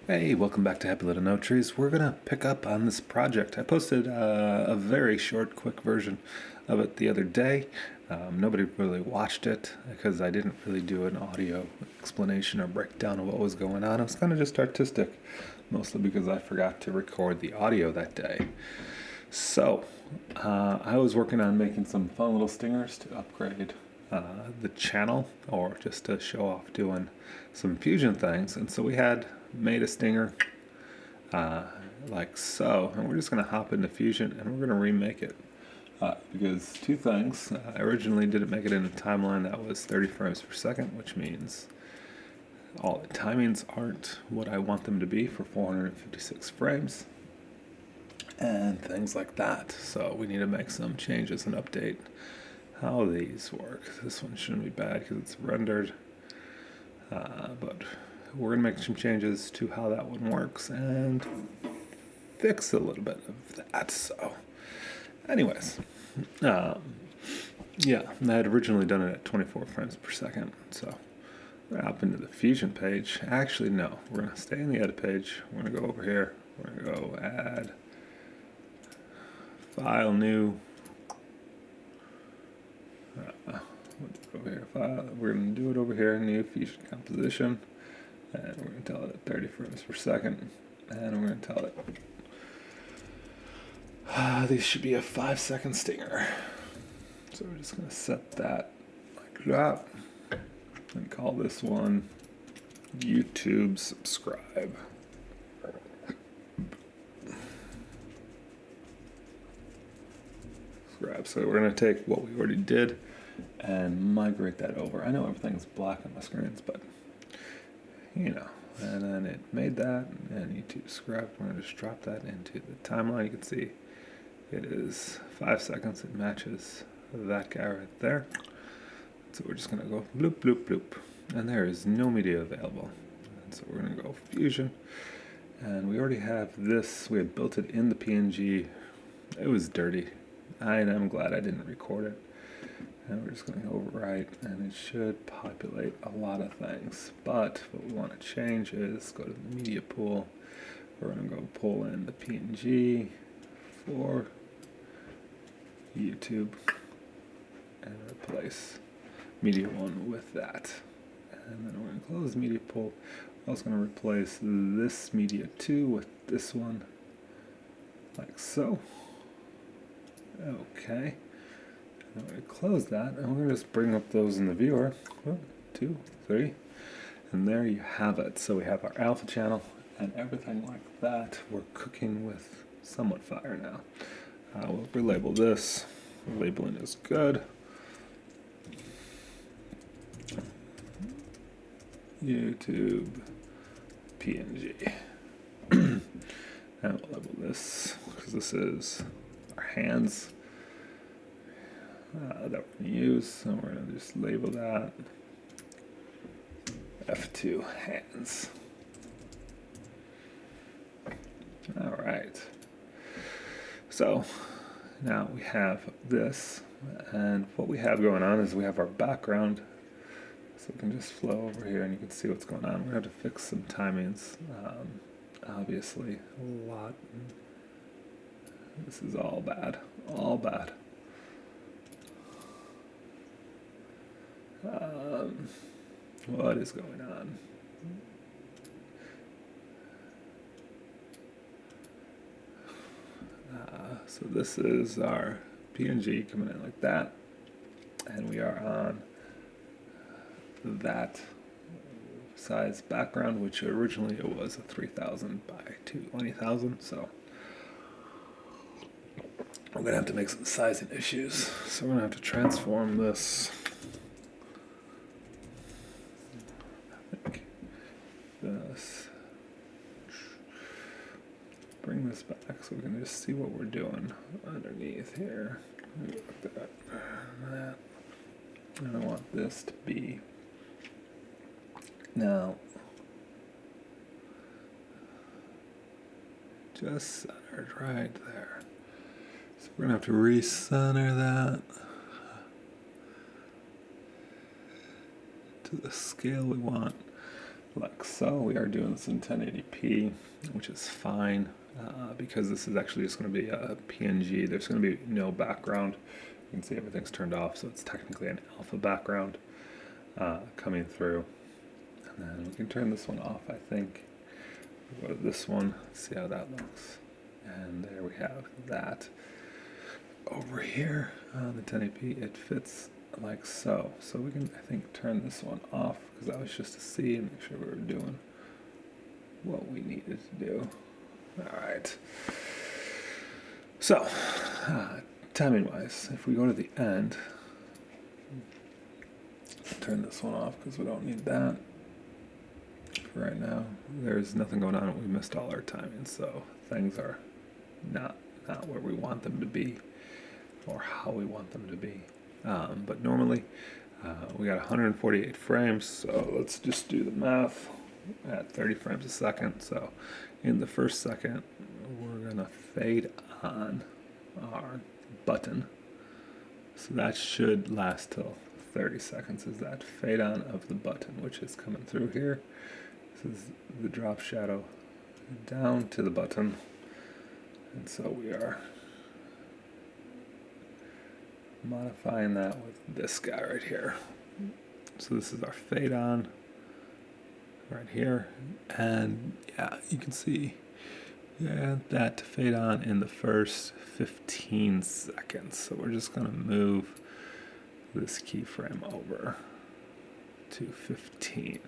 Hey, welcome back to Happy Little No Trees. We're gonna pick up on this project. I posted a very short, quick version of it the other day. Nobody really watched it because I didn't really do an audio explanation or breakdown of what was going on. It was kind of just artistic, mostly because I forgot to record the audio that day. So, I was working on making some fun little stingers to upgrade the channel, or just to show off doing some fusion things. And so we had made a stinger uh, like so, and we're just going to hop into Fusion and we're going to remake it. Because two things. I originally didn't make it in a timeline that was 30 frames per second, which means all the timings aren't what I want them to be for 456 frames and things like that. So we need to make some changes and update how these work. This one shouldn't be bad because it's rendered, but we're going to make some changes to how that one works and fix a little bit of that. So anyways, yeah, I had originally done it at 24 frames per second, so we're going to hop into the Fusion page. Actually, no, we're going to stay in the edit page. We're going to go over here. We're going to go add file, new. Over here, file. We're going to do it over here, new Fusion composition, and we're going to tell it 30 frames per second, and we're going to tell it these should be a 5-second stinger. So we're just going to set that like that, and call this one YouTube subscribe. So we're going to take what we already did and migrate that over. I know everything's black on my screens, but you know. And then it made that, and YouTube subscribe. We're going to just drop that into the timeline. You can see it is 5 seconds. It matches that guy right there. So we're just going to go bloop, bloop, bloop. And there is no media available. And so we're going to go Fusion. And we already have this. We had built it in the PNG. It was dirty. I'm glad I didn't record it. And we're just going to overwrite, and it should populate a lot of things. But what we want to change is go to the media pool. We're going to go pull in the PNG for YouTube and replace media 1 with that. And then we're going to close media pool. We're also going to replace this media 2 with this one, like so. Okay. I'm going to close that, and we're going to just bring up those in the viewer. 1, 2, 3. And there you have it. So we have our alpha channel and everything like that. We're cooking with somewhat fire now. We'll relabel this. Labeling is good. YouTube PNG. And we'll label this because this is our hands that we're going to use. So we're going to just label that F2 hands. All right. So now we have this, and what we have going on is we have our background. So we can just flow over here and you can see what's going on. We're going to have to fix some timings. Obviously, a lot. This is all bad. All bad. What is going on? So this is our PNG coming in like that. And we are on that size background, which originally it was a 3000 by 20,000. So we're going to have to make some sizing issues. So we're going to have to transform this. This. Bring this back so we can just see what we're doing underneath here. That. And I want this to be now just centered right there. So we're gonna have to recenter that to the scale we want. like so. We are doing this in 1080p, which is fine because this is actually just going to be a PNG. There's going to be no background. You can see everything's turned off, so it's technically an alpha background coming through. And then we can turn this one off, I think. We'll go to this one, see how that looks. And there we have that. Over here on the 1080p, it fits like so. So we can, I think, turn this one off because that was just to see and make sure we were doing what we needed to do. All right. So, timing wise, if we go to the end, turn this one off because we don't need that for right now. There's nothing going on. We missed all our timing, so things are not where we want them to be or how we want them to be. But normally we got 148 frames, so let's just do the math at 30 frames a second. So in the first second, we're gonna fade on our button. So that should last till 30 seconds is that fade on of the button, which is coming through here. This is the drop shadow down to the button. And so we are modifying that with this guy right here. So this is our fade on right here. And yeah, you can see that to fade on in the first 15 seconds. So we're just going to move this keyframe over to 15.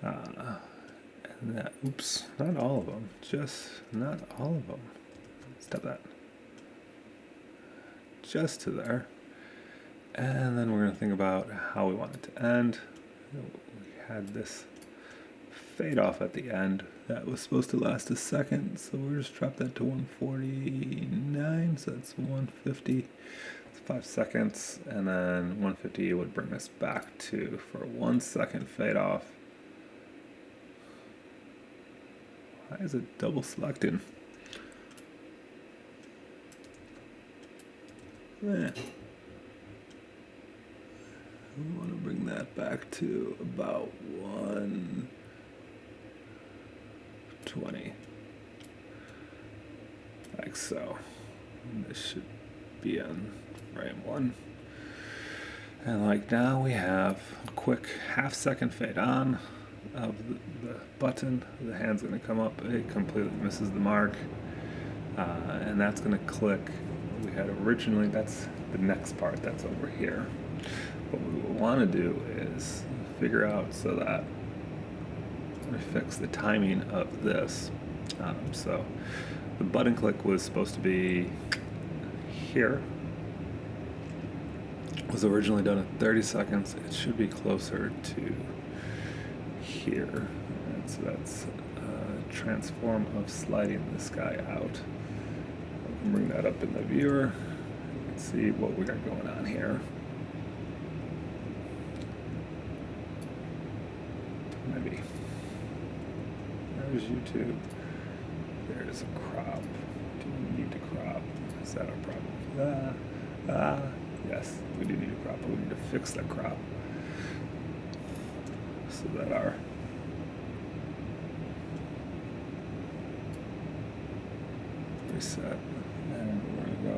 And that, oops, not all of them, just not all of them. Stop that. Just to there. And then we're going to think about how we want it to end. We had this fade off at the end that was supposed to last a second, so we'll just drop that to 149, so that's 150. 5 seconds, and then 150 would bring us back to for a 1 second fade off. Why is it double selecting? We want to bring that back to about 120, like so. And this should be on frame 1. And like now we have a quick half-second fade on of the button. The hand's going to come up. It completely misses the mark. And that's going to click. We had originally, that's the next part that's over here. What we want to do is figure out so that we fix the timing of this. So the button click was supposed to be here. Was originally done at 30 seconds. It should be closer to here. And so that's a transform of sliding this guy out. We can bring that up in the viewer. You can see what we got going on here. Maybe. There's YouTube. There's a crop. Do we need to crop? Is that our problem? Yes, we do need a crop, but we need to fix that crop so that our reset, and we're gonna go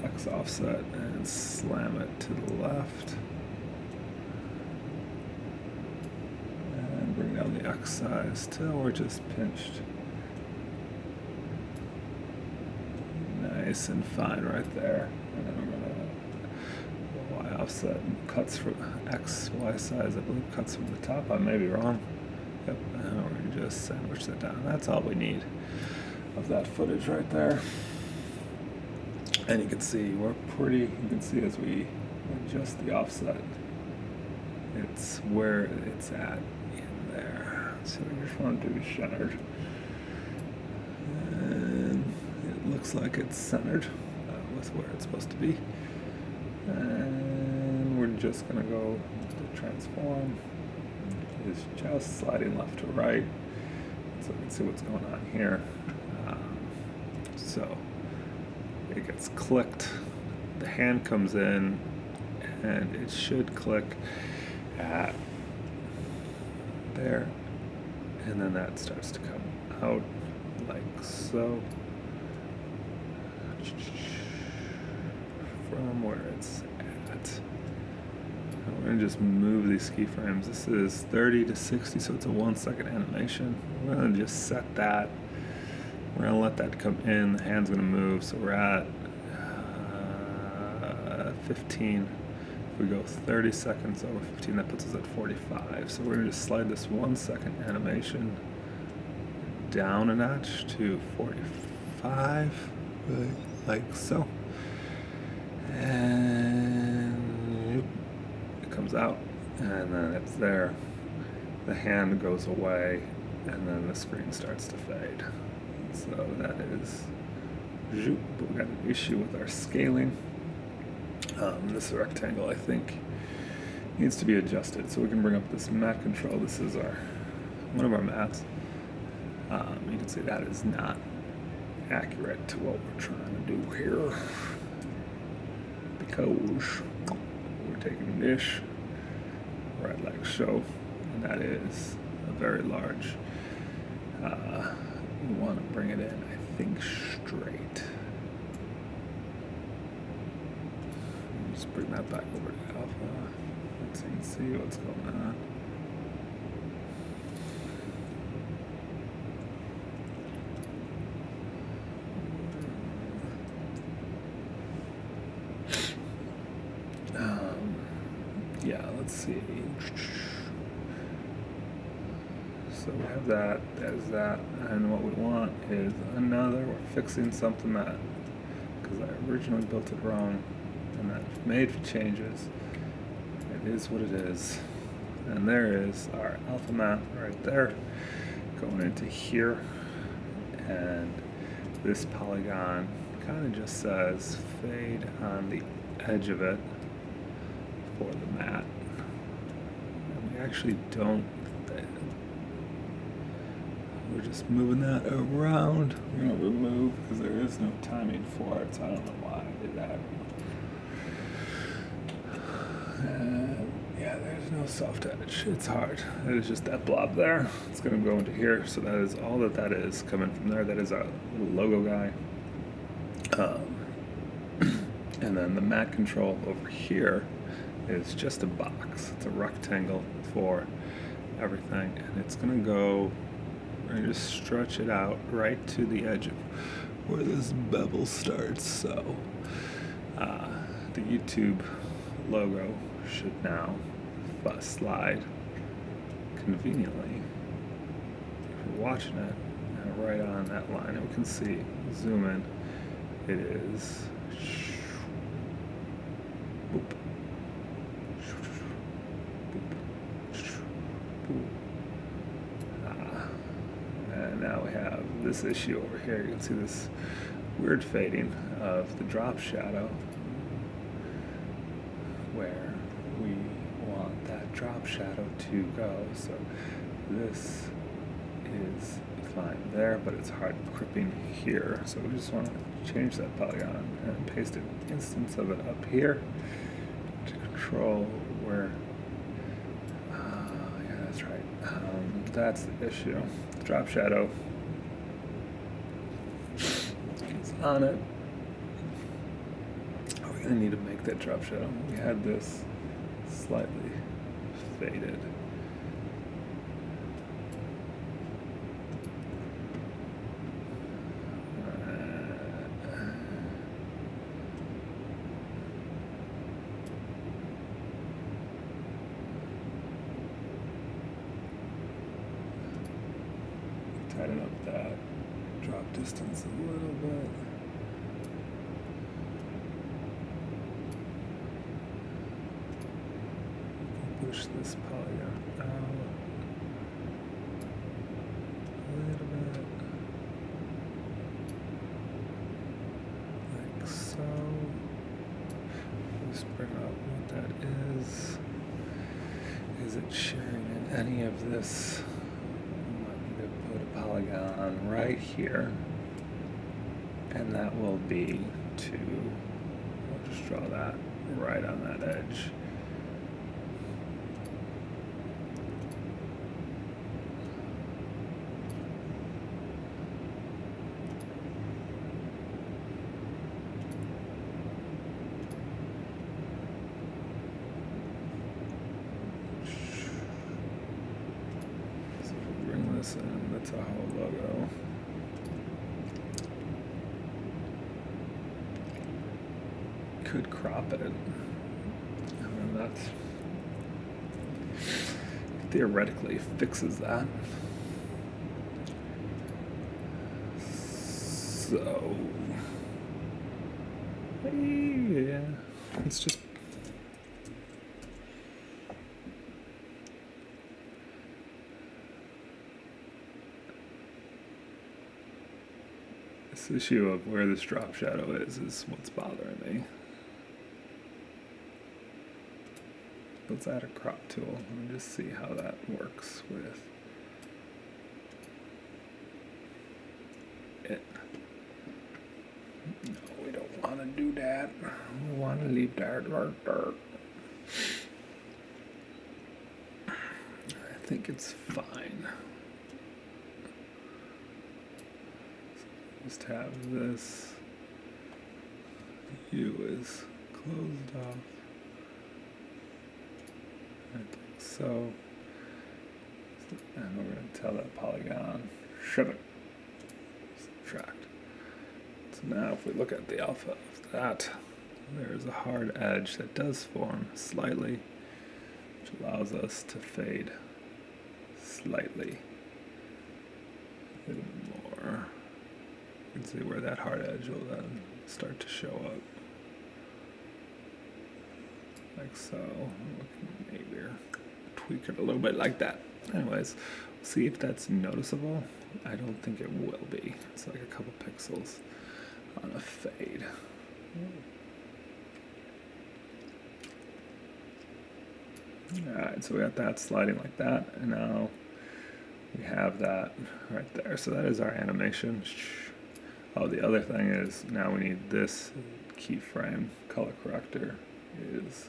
X offset and slam it to the left, and bring down the X size till we're just pinched. Nice and fine right there. And then we're gonna Y offset and cuts from X, Y size, I believe cuts from the top. I may be wrong. Yep, and we're gonna just sandwich that down. That's all we need of that footage right there. And you can see you can see as we adjust the offset, it's where it's at in there. So we just want to do centered. And it looks like it's centered with where it's supposed to be. And we're just gonna go to transform. It's just sliding left to right. So we can see what's going on here. So it gets clicked, the hand comes in, and it should click at there, and then that starts to come out like so from where it's at. And we're going to just move these keyframes. This is 30 to 60, so it's a 1 second animation. We're going to just set that. We're going to let that come in. The hand's going to move, so we're at 15. If we go 30 seconds over 15, that puts us at 45. So we're going to just slide this 1 second animation down a notch to 45, right, like so. And it comes out, and then it's there. The hand goes away, and then the screen starts to fade. So that is, but we got an issue with our scaling. This rectangle, I think, needs to be adjusted. So we can bring up this matte control. This is one of our mattes. You can see that is not accurate to what we're trying to do here, because we're taking this right like so, and that is a very large. We want to bring it in, I think, straight. Just bring that back over to alpha. Let's see what's going on. Yeah, let's see. So we have that, there's that, and what we want is another. We're fixing something that, because I originally built it wrong, and I've made changes. It is what it is. And there is our alpha matte right there, going into here, and this polygon kind of just says fade on the edge of it for the matte. And we actually don't. We're just moving that around. We're going to remove because there is no timing for it, so I don't know why I did that. Yeah, there's no soft edge. It's hard. It is just that blob there. It's going to go into here, so that is all that is coming from there. That is our little logo guy. And then the matte control over here is just a box. It's a rectangle for everything, and it's going to go. We're going to just stretch it out right to the edge of where this bevel starts. So the YouTube logo should now slide conveniently. If you're watching it, right on that line, and we can see, zoom in, it is boop, and now we have this issue over here. You can see this weird fading of the drop shadow, where we want that drop shadow to go. So this is fine there, but it's hard cripping here. So we just want to change that polygon and paste an instance of it up here to control where. Yeah, that's right. That's the issue. The drop shadow is on it. We're going to need to make that drop shadow. We had this slightly faded. Tighten up that drop distance a little bit. Push this polygon out a little bit, like so. Just bring up what that is. Is it sharing in any of this? Put a polygon right here, and that will be to, I'll just draw that right on that edge. So if we bring this in, that's our whole logo. Could crop it. And that theoretically fixes that. So, yeah, it's just this issue of where this drop shadow is what's bothering me. Let's add a crop tool and just see how that works with it. No, we don't want to do that. We want to leave that dark. I think it's fine. So just have this U is closed off. I think so. And we're going to tell that polygon, shut it, subtract. So now if we look at the alpha of that, there's a hard edge that does form slightly, which allows us to fade slightly. A little more. You can see where that hard edge will then start to show up. Like so. Maybe tweak it a little bit like that. Anyways, see if that's noticeable. I don't think it will be. It's like a couple pixels on a fade. Alright, so we got that sliding like that, and now we have that right there. So that is our animation. Oh, the other thing is now we need this keyframe color corrector is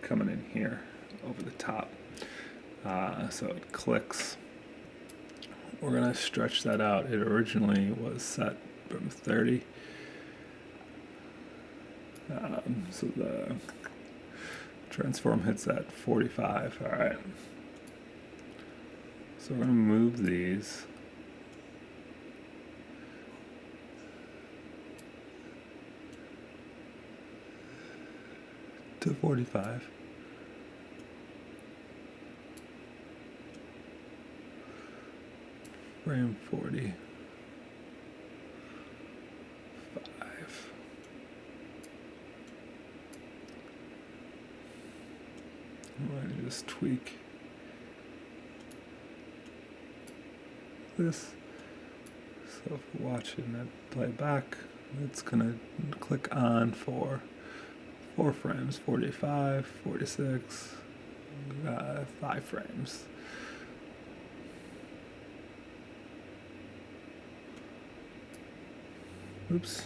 coming in here over the top. So it clicks. We're going to stretch that out. It originally was set from 30. So the transform hits at 45. All right. So we're going to move these. To 45. Frame 45. I'm going to just tweak this. So if we're watching that play back, it's going to click on for 4 frames, 45, 46, 5 frames. Oops.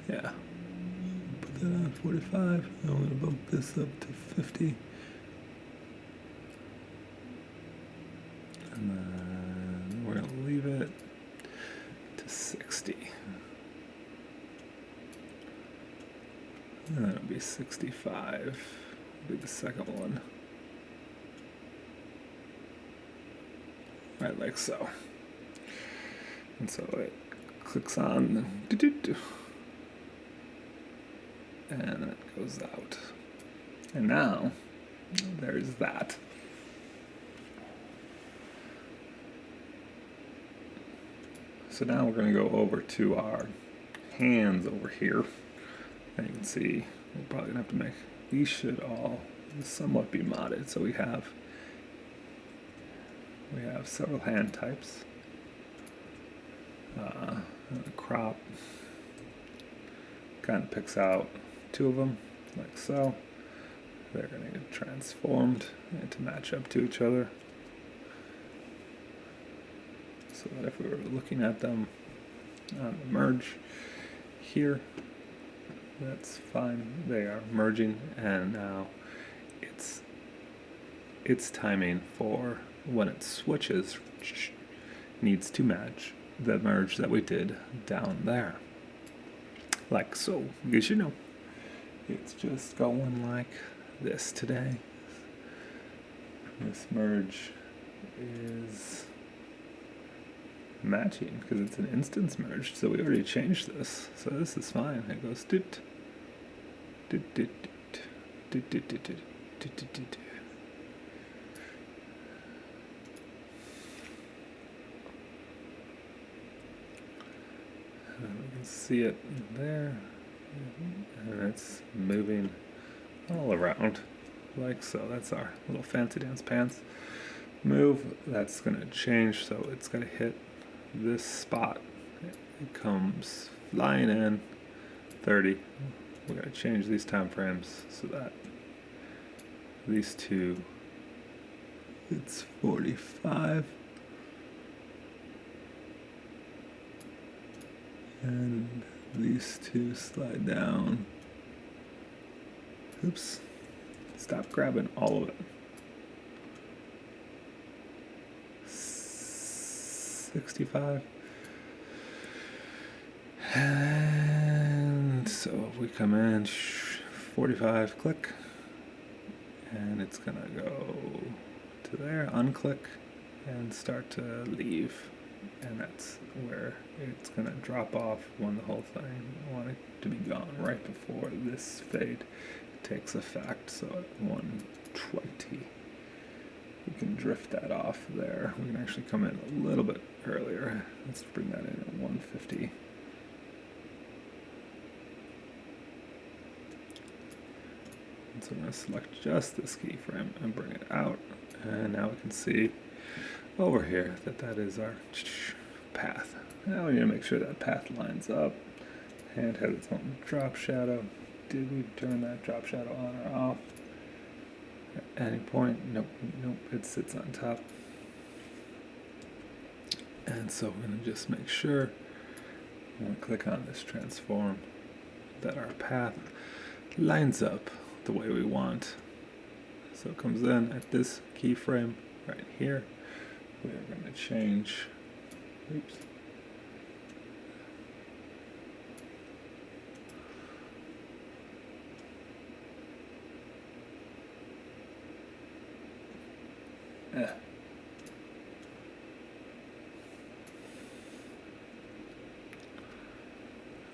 Yeah. Put that on 45. I'm going to bump this up to 50. And then we're going to leave it to 60. And that'll be 65. Be the second one. Right, like so. And so it clicks on, and it goes out. And now, there's that. So now we're going to go over to our hands over here. And you can see, we're probably going to have to make, these should all somewhat be modded. So we have several hand types. The crop kind of picks out 2 of them, like so. They're going to get transformed and to match up to each other. So that if we were looking at them on the merge, here. That's fine. They are merging, and now its timing for when it switches needs to match the merge that we did down there. Like so, because you know, it's just going like this today. This merge is matching because it's an instance merge, so we already changed this, so this is fine. It goes doot doot doot doot doot doot doot doot doot doot. We can see it there, and it's moving all around like so. That's our little fancy dance pants move. That's gonna change, so it's gonna hit this spot. It comes flying in 30. We're gonna change these time frames so that these two, it's 45. And these two slide down. Oops. Stop grabbing all of it. 65. And so if we come in, 45, click. And it's gonna go to there, unclick, and start to leave. And that's where it's gonna drop off when the whole thing, I want it to be gone right before this fade takes effect. So at 120, we can drift that off there. We can actually come in a little bit earlier. Let's bring that in at 150. And so I'm gonna select just this keyframe and bring it out. And now we can see over here that is our path. Now we need to make sure that path lines up. Hand has its own drop shadow. Did we turn that drop shadow on or off? At any point? Nope, it sits on top. And so we're going to just make sure when we click on this transform that our path lines up the way we want. So it comes in at this keyframe right here. We are going to change, oops.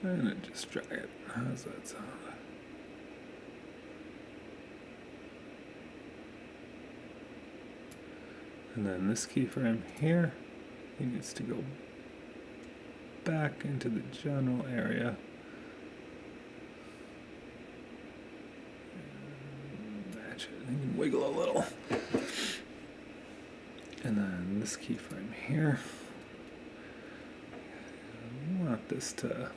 And then just drag it. How's that sound? And then this keyframe here, it needs to go back into the general area. And match it. You can wiggle a little. And then this keyframe here, I want this to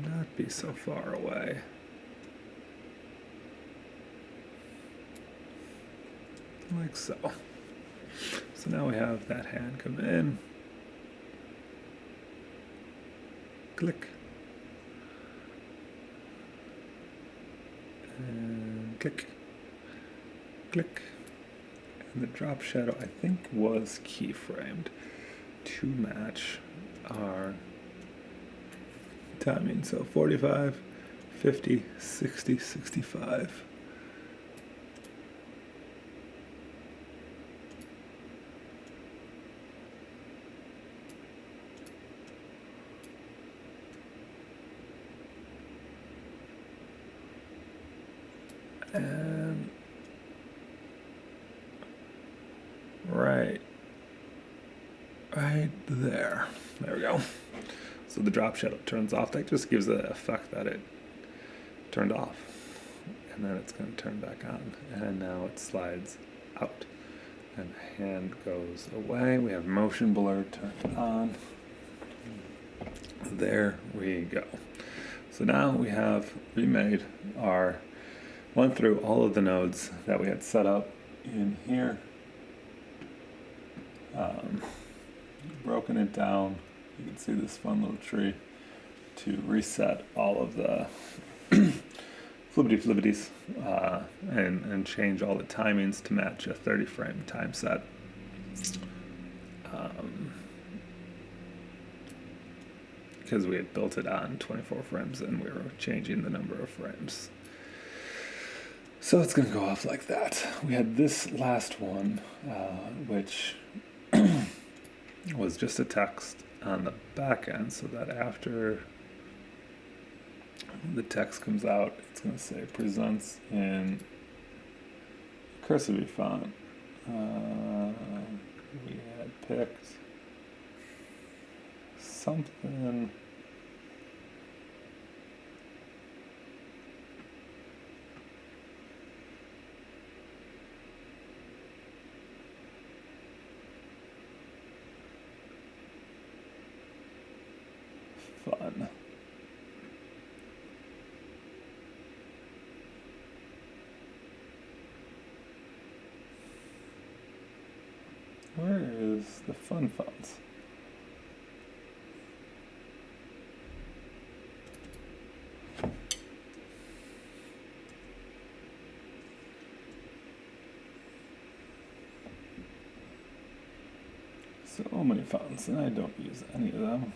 not be so far away. Like so. So now we have that hand come in. Click. And click. Click. And the drop shadow, I think, was keyframed to match our timing. So 45, 50, 60, 65. And right there. There we go. So the drop shadow turns off. That just gives the effect that it turned off. And then it's going to turn back on. And now it slides out. And the hand goes away. We have motion blur turned on. There we go. So now we have remade our, went through all of the nodes that we had set up in here. Broken it down. You can see this fun little tree. to reset all of the flibbities and change all the timings to match a 30 frame time set. Because we had built it on 24 frames and we were changing the number of frames. So it's going to go off like that. We had this last one, which was just a text on the back end, so that after the text comes out, it's going to say presents in cursive font. We had picked something. Fun. Where is the fun fonts? So many fonts, and I don't use any of them.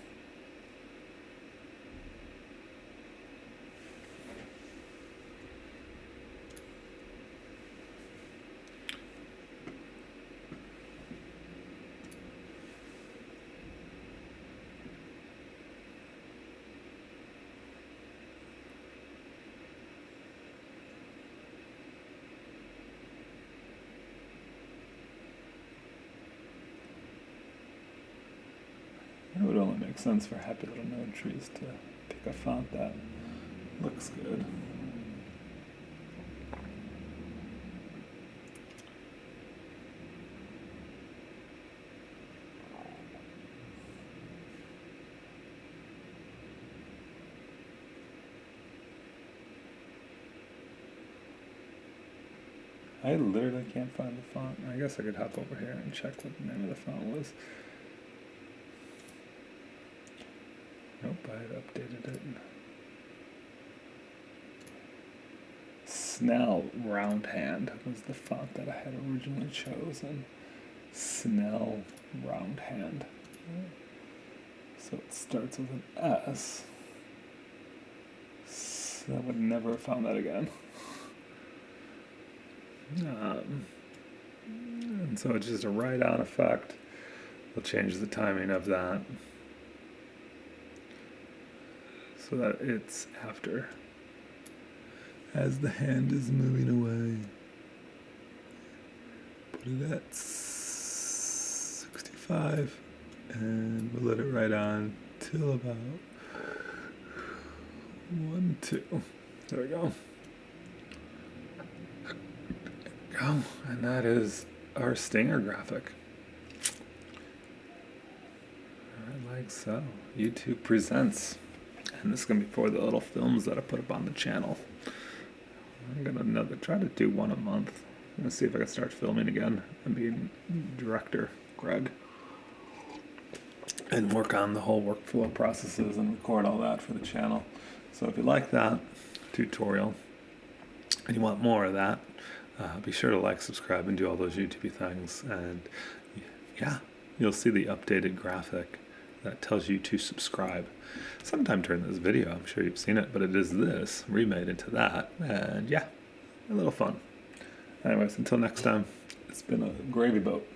It would only make sense for Happy Little Node Trees to pick a font that looks good. I literally can't find the font. I guess I could hop over here and check what the name of the font was. Nope, I had updated it. Snell Roundhand was the font that I had originally chosen. Snell Roundhand. So it starts with an S. So I would never have found that again. And so it's just a write-on effect. We'll change the timing of that so that it's after, as the hand is moving away. Put it at 65, and we'll let it write on till about 1, 2. There we go. And that is our stinger graphic. Like so. YouTube presents. And this is going to be for the little films that I put up on the channel. I'm going to try to do one a month. I'm going to see if I can start filming again and be director, Greg. And work on the whole workflow processes and record all that for the channel. So if you like that tutorial and you want more of that, be sure to like, subscribe, and do all those YouTube things. And yeah, you'll see the updated graphic that tells you to subscribe. Sometime during this video, I'm sure you've seen it, but it is this remade into that. And yeah, a little fun. Anyways, until next time, it's been a gravy boat.